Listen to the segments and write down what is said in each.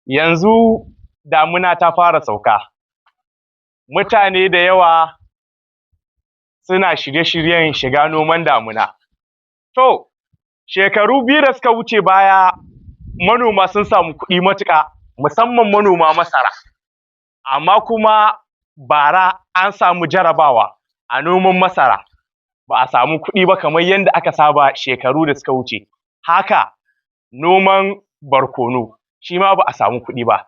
Yanzu damuna ta fara sauka, mutane da yawa suna shirye-shiryen shiga noman damuna. To, shekaru biyu da suka wuce baya manoma sun samu kuɗi matuƙa, musamman manoma masara. Amma kuma bara an samu jarabawa a noman masara, ba a samu kuɗi ba kamar yadda aka saba shekaru da suka wuce. Haka noman barkono shi ma ba a samu kuɗi ba.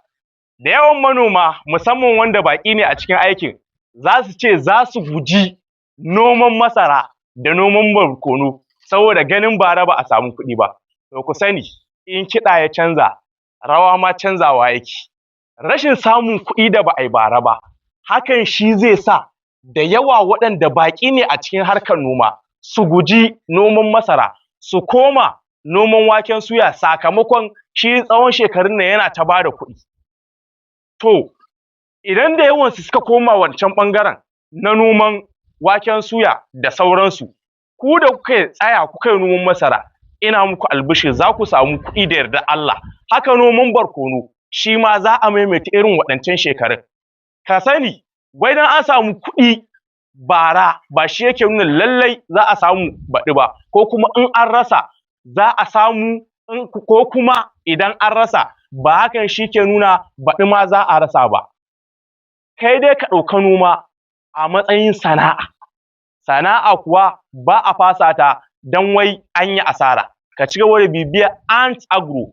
Da yawan manoma musamman wanda baƙi ne a cikin aikin, za su ce za su guji noman masara da noman barkono saboda ganin bara ba a samu kuɗi ba. To ku sani, in kiɗa ya canza, rawa ma canzawa yake. Rashin samun kuɗi da ba a yi bara ba, hakan shi zai sa da yawa waɗanda baƙi ne a cikin harkar noma su guji noman masara, su koma noman waken suya sakamakon shi tsawon shekarun nan yana ta ba da kuɗi. To, idan da yawansu suka koma wancan ɓangaren na noman waken suya da sauransu, ku da kuka tsaya kuka yi noman masara, ina muku albishir za ku samu kuɗi da yardar Allah. Haka noman barkono shi ma za a maimaita irin waɗancan shekarun. Ka sani, wai don an samu kuɗi bara ba shi yake nuna lallai za a samu baɗi ba, ko kuma in an rasa za a samu, ko kuma idan an rasa ba hakan shi ke nuna baɗi ma za a rasa ba. Kai dai ka ɗauki noma a matsayin sana'a, sana'a kuwa ba a fasa ta don wai an yi asara. Ka ci gaba da bibiyar Ant Agro